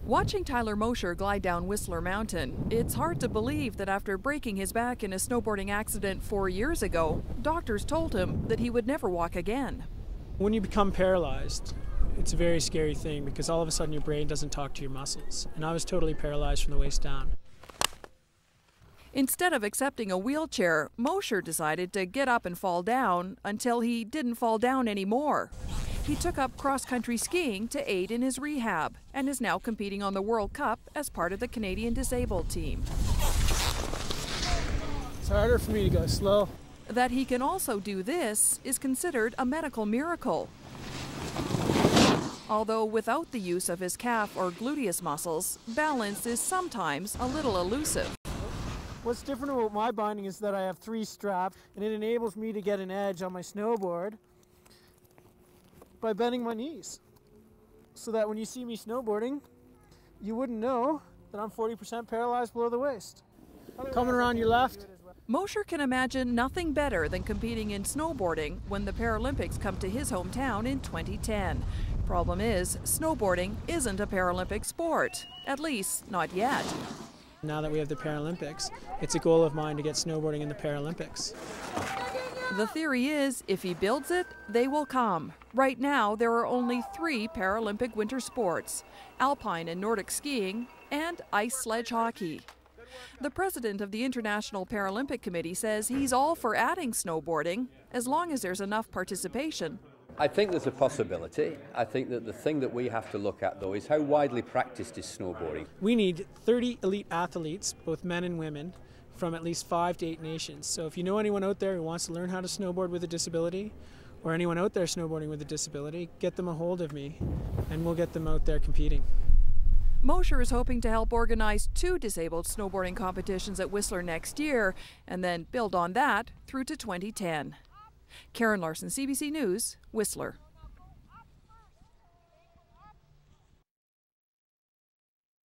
Watching Tyler Mosher glide down Whistler Mountain, it's hard to believe that after breaking his back in a snowboarding accident 4 years ago, doctors told him that he would never walk again. When you become paralyzed, it's a very scary thing because all of a sudden your brain doesn't talk to your muscles. And I was totally paralyzed from the waist down. Instead of accepting a wheelchair, Mosher decided to get up and fall down until he didn't fall down anymore. He took up cross-country skiing to aid in his rehab and is now competing on the World Cup as part of the Canadian disabled team. It's harder for me to go slow. That he can also do this is considered a medical miracle. Although without the use of his calf or gluteus muscles, balance is sometimes a little elusive. What's different about my binding is that I have 3 straps, and it enables me to get an edge on my snowboard by bending my knees, so that when you see me snowboarding, you wouldn't know that I'm 40% paralyzed below the waist. Coming around your left. Mosher can imagine nothing better than competing in snowboarding when the Paralympics come to his hometown in 2010. Problem is, snowboarding isn't a Paralympic sport, at least not yet. Now that we have the Paralympics, it's a goal of mine to get snowboarding in the Paralympics. The theory is, if he builds it, they will come. Right now, there are only 3 Paralympic winter sports: alpine and Nordic skiing, and ice sledge hockey. The president of the International Paralympic Committee says he's all for adding snowboarding, as long as there's enough participation. I think there's a possibility. I think that the thing that we have to look at, though, is how widely practiced is snowboarding. We need 30 elite athletes, both men and women, from at least 5 to 8 nations. So if you know anyone out there who wants to learn how to snowboard with a disability, or anyone out there snowboarding with a disability, get them a hold of me, and we'll get them out there competing. Mosher is hoping to help organize 2 disabled snowboarding competitions at Whistler next year, and then build on that through to 2010. Larsen, CBC News, Whistler.